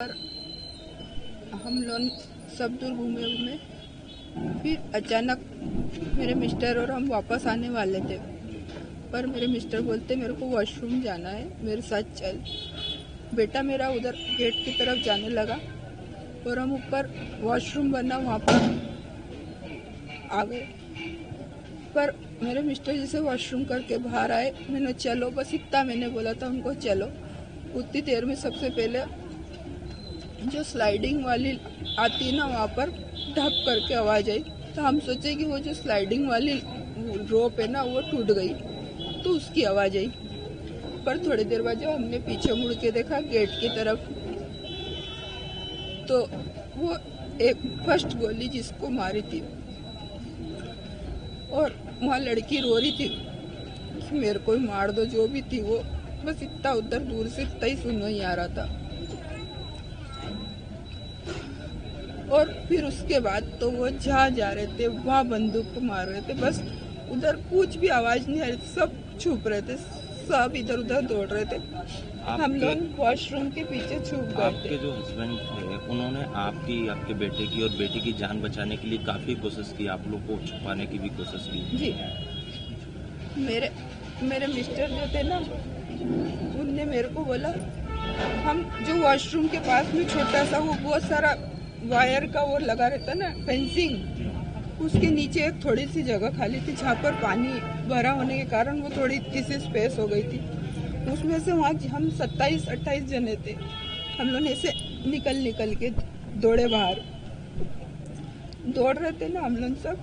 पर हम लोग सब दूर घूमे, फिर अचानक मेरे मिस्टर और हम वापस आने वाले थे, पर मेरे मिस्टर बोलते मेरे को वॉशरूम जाना है, मेरे साथ चल। बेटा मेरा उधर गेट की तरफ जाने लगा और हम ऊपर वॉशरूम बना वहाँ पर आ गए। पर मेरे मिस्टर जैसे वॉशरूम करके बाहर आए, मैंने चलो, बस इतना मैंने बोला था उनको, चलो। उतनी देर में सबसे पहले जो स्लाइडिंग वाली आती है ना, वहाँ पर ढप करके आवाज़ आई, तो हम सोचे कि वो जो स्लाइडिंग वाली रोप है ना वो टूट गई, तो उसकी आवाज़ आई। पर थोड़ी देर बाद जब हमने पीछे मुड़ के देखा गेट की तरफ, तो वो एक फर्स्ट गोली जिसको मारी थी, और वहाँ लड़की रो रही थी कि मेरे को ही मार दो, जो भी थी वो। बस इतना उधर दूर से इतना ही सुन ही आ रहा था। और फिर उसके बाद तो वो जहाँ जा रहे थे वहाँ बंदूक मार रहे थे, बस उधर कुछ भी आवाज़ नहीं आ रही थी, सब छुप रहे थे, सब इधर उधर दौड़ रहे थे। हम लोग वॉशरूम के पीछे छुप गए थे। आपके जो हस्बैंड थे उन्होंने आपके बेटे की और बेटी की जान बचाने के लिए काफ़ी कोशिश की, आप लोग को छुपाने की भी कोशिश की। जी, मेरे मिस्टर जो थे ना, उनने मेरे को बोला, हम जो वॉशरूम के पास में छोटा सा वो बहुत सारा वायर का वो लगा रहता ना, फेंसिंग, उसके नीचे एक थोड़ी सी जगह खाली थी जहाँ पर पानी भरा होने के कारण वो थोड़ी इतनी सी स्पेस हो गई थी। उसमें से वहाँ हम 27-28 जने थे, हम लोग ऐसे निकल के दौड़े बाहर, दौड़ रहे थे ना हम लोग सब।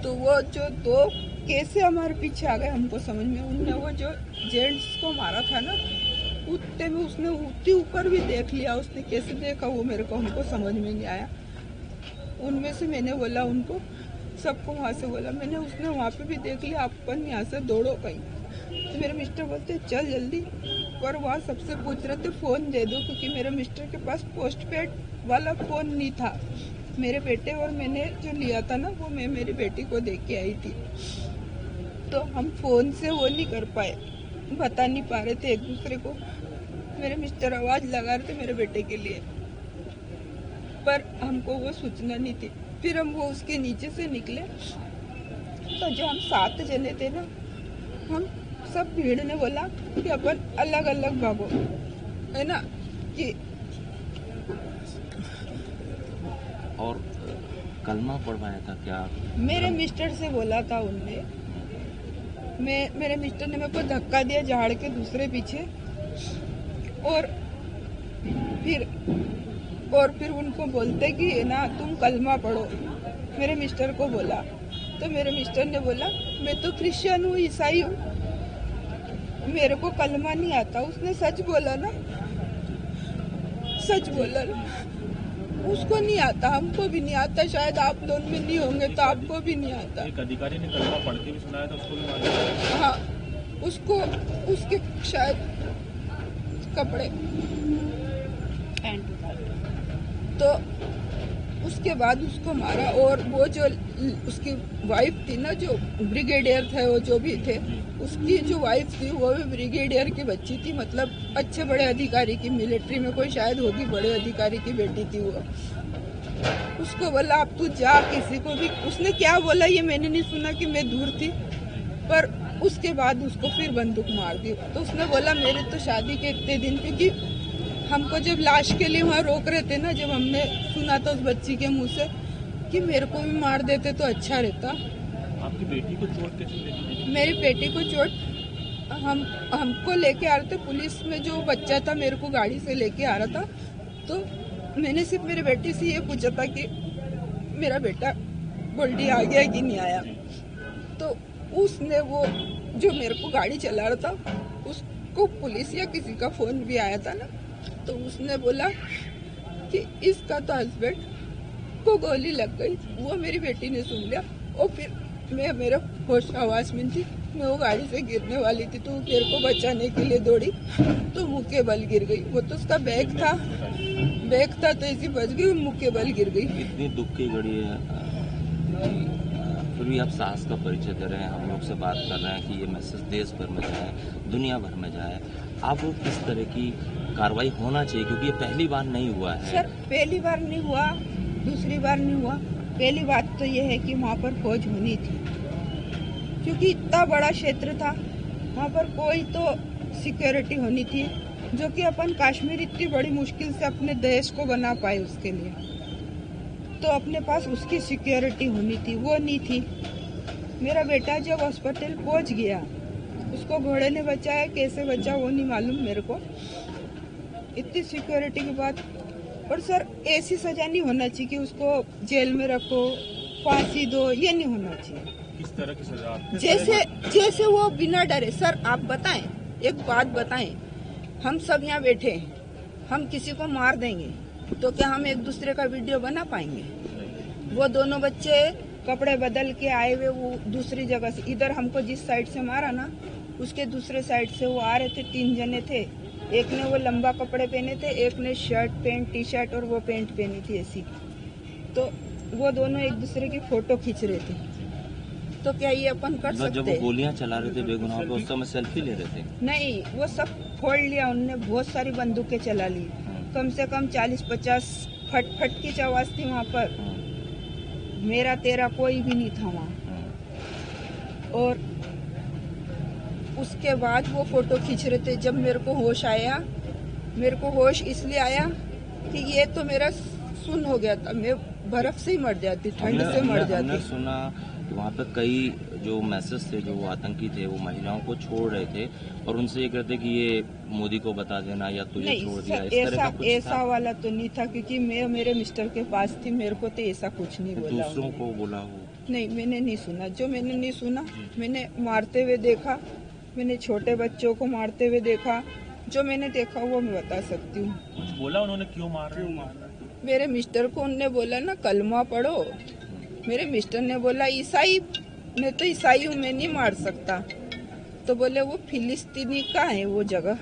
तो वो जो दो कैसे हमारे पीछे आ गए हमको समझ में। उनने वो जो जेंट्स को मारा था ना, उतने में उसने उतने ऊपर भी देख लिया, उसने कैसे देखा वो मेरे को हमको समझ में नहीं आया। उनमें से मैंने बोला उनको, सबको वहाँ से बोला मैंने, उसने वहाँ पे भी देख लिया, अपन यहाँ से दौड़ो कहीं। तो मेरे मिस्टर बोलते चल जल्दी, पर वहाँ सबसे पूछ रहे थे फ़ोन दे दो, क्योंकि मेरे मिस्टर के पास पोस्टपेड वाला फ़ोन नहीं था। मेरे बेटे और मैंने जो लिया था ना, वो मैं मेरी बेटी को दे के आई थी, तो हम फ़ोन से वो नहीं कर पाए, बता नहीं पा रहे थे एक दूसरे को। मेरे मिस्टर आवाज़ लगा रहे थे मेरे बेटे के लिए, पर हमको वो सूचना नहीं थी। फिर हम वो उसके नीचे से निकले, तो जो हम 7 जने थे ना, हम सब भीड़ ने बोला कि अपन अलग अलग भागो, है ना कि। और कलमा पढ़वाया था क्या? मेरे मिस्टर से बोला था उनने, मेरे मिस्टर ने मेरे को धक्का दिया झाड़ के दूसरे पीछे, और फिर उनको बोलते कि ना तुम कलमा पढ़ो, मेरे मिस्टर को बोला। तो मेरे मिस्टर ने बोला मैं तो क्रिश्चियन हूँ, ईसाई हूँ, मेरे को कलमा नहीं आता। उसने सच बोला ना, सच बोला ना, उसको नहीं आता, हमको भी नहीं आता, शायद आप दोनों में नहीं होंगे तो आपको भी नहीं आता। एक अधिकारी ने कलमा पढ़ के भी सुनाया था, उसको भी मारा। हाँ, उसको उसके शायद कपड़े, तो उसके बाद उसको मारा। और वो जो उसकी वाइफ थी ना, जो ब्रिगेडियर थे, वो जो भी थे, उसकी जो वाइफ थी वो भी ब्रिगेडियर की बच्ची थी, मतलब अच्छे बड़े अधिकारी की, मिलिट्री में कोई शायद होगी, बड़े अधिकारी की बेटी थी वो। उसको बोला अब तू जा, किसी को भी, उसने क्या बोला ये मैंने नहीं सुना कि मैं दूर थी, पर उसके बाद उसको फिर बंदूक मार दी। तो उसने बोला मेरे तो शादी के इतने दिन, क्योंकि हमको जब लाश के लिए वहाँ रोक रहे थे ना, जब हमने सुना था उस बच्ची के मुंह से कि मेरे को भी मार देते तो अच्छा रहता। आपकी बेटी को चोट कैसे लगी? मेरी बेटी को चोट, हमको लेके आ रहे थे, पुलिस में जो बच्चा था मेरे को गाड़ी से लेके आ रहा था, तो मैंने सिर्फ मेरी बेटी से ये पूछा था कि मेरा बेटा गोल्डी आ गया कि नहीं आया। तो उसने, वो जो मेरे को गाड़ी चला रहा था, उसको पुलिस या किसी का फ़ोन भी आया था ना, तो उसने बोला कि इसका तो हस्बैंड को गोली लग गई। वो मेरी बेटी ने सुन लिया, और फिर मेरा होश आवाज़ में थी, मैं वो गाड़ी से गिरने वाली थी, तो मेरे को बचाने के लिए दौड़ी, तो मुँह के बल गिर गई। वो तो उसका बैग था तो ऐसी बच गई, मुँह के बल गिर गई। इतनी दुख की घड़ी है, फिर भी आप साहस का परिचय दे रहे हैं, हम लोग से बात कर रहे हैं कि ये मैसेज देश भर में जाए, दुनिया भर में जाए। आप किस तरह की कार्रवाई होना चाहिए, क्योंकि ये पहली बार नहीं हुआ है। सर पहली बार नहीं हुआ, दूसरी बार नहीं हुआ। पहली बात तो ये है कि वहाँ पर फौज होनी थी, क्योंकि इतना बड़ा क्षेत्र था, वहाँ पर कोई तो सिक्योरिटी होनी थी, जो कि अपन कश्मीर इतनी बड़ी मुश्किल से अपने देश को बना पाए, उसके लिए तो अपने पास उसकी सिक्योरिटी होनी थी, वो नहीं थी। मेरा बेटा जब हॉस्पिटल पहुँच गया, उसको घोड़े ने बचाया, कैसे बचा वो नहीं मालूम मेरे को, इतनी सिक्योरिटी के बाद। और सर ऐसी सजा नहीं होना चाहिए कि उसको जेल में रखो, फांसी दो, ये नहीं होना चाहिए। किस तरह की सजा आप जैसे वो बिना डरे। सर आप बताएं, एक बात बताएं, हम सब यहाँ बैठे हैं, हम किसी को मार देंगे तो क्या हम एक दूसरे का वीडियो बना पाएंगे? वो दोनों बच्चे कपड़े बदल के आए हुए, वो दूसरी जगह से, इधर हमको जिस साइड से मारा ना, उसके दूसरे साइड से वो आ रहे थे, 3 जने थे। एक ने वो लंबा कपड़े पहने थे, एक ने शर्ट पैंट टी शर्ट और वो पैंट पहनी थी ऐसी। तो वो दोनों एक दूसरे की फोटो खींच रहे थे, तो क्या ये अपन कर सकते? जब वो गोलियां चला रहे थे बेगुनाह पे, उस समय सेल्फी ले रहे थे? नहीं, वो सब फोड़ लिया उनने, बहुत सारी बंदूकें चला ली, कम से कम 40-50 फट की आवाज थी वहाँ पर। मेरा तेरा कोई भी नहीं था वहाँ। और उसके बाद वो फोटो खींच रहे थे। जब मेरे को होश आया, मेरे को होश इसलिए आया कि ये तो मेरा सुन हो गया था, मैं बर्फ से ही मर जाती, ठंड से मर जाती। हमने सुना कि वहाँ पे कई जो मैसेज थे, जो आतंकी थे, वो महिलाओं को छोड़ रहे थे और उनसे ये कहते कि ये मोदी को बता देना या तुझे छोड़ दिया, इस तरह का कुछ ऐसा था? वाला तो नहीं था, क्योंकि मैं मेरे मिस्टर के पास थी, मेरे को तो ऐसा कुछ नहीं बोला। दूसरों को बोला हो? नहीं, मैंने नहीं सुना। जो मैंने नहीं सुना, मैंने मारते हुए देखा, मैंने छोटे बच्चों को मारते हुए देखा। जो मैंने देखा वो मैं बता सकती हूँ। कुछ बोला उन्होंने, क्यों मार रहे हो? मेरे मिस्टर को उनने बोला ना कलमा पढ़ो, मेरे मिस्टर ने बोला ईसाई, मैं तो ईसाई हूँ, मैं नहीं मार सकता। तो बोले वो फिलिस्तीनी का है वो जगह,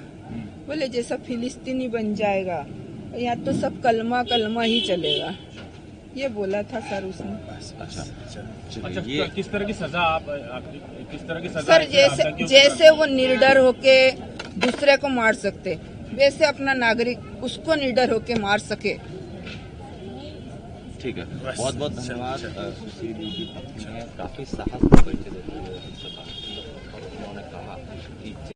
बोले जैसा फिलिस्तीनी बन जाएगा, यहाँ तो सब कलमा कलमा ही चलेगा, ये बोला था सर उसने। अच्छा, ये किस तरह की सजा आप किस तरह की सजा सर जैसे वो निर्डर होके दूसरे को मार सकते, वैसे अपना नागरिक उसको निर्डर होके मार सके। ठीक है, बहुत बहुत धन्यवाद। सुशील जी की पत्नी है, काफी साहस से बैठे थे, उन्होंने कहा कि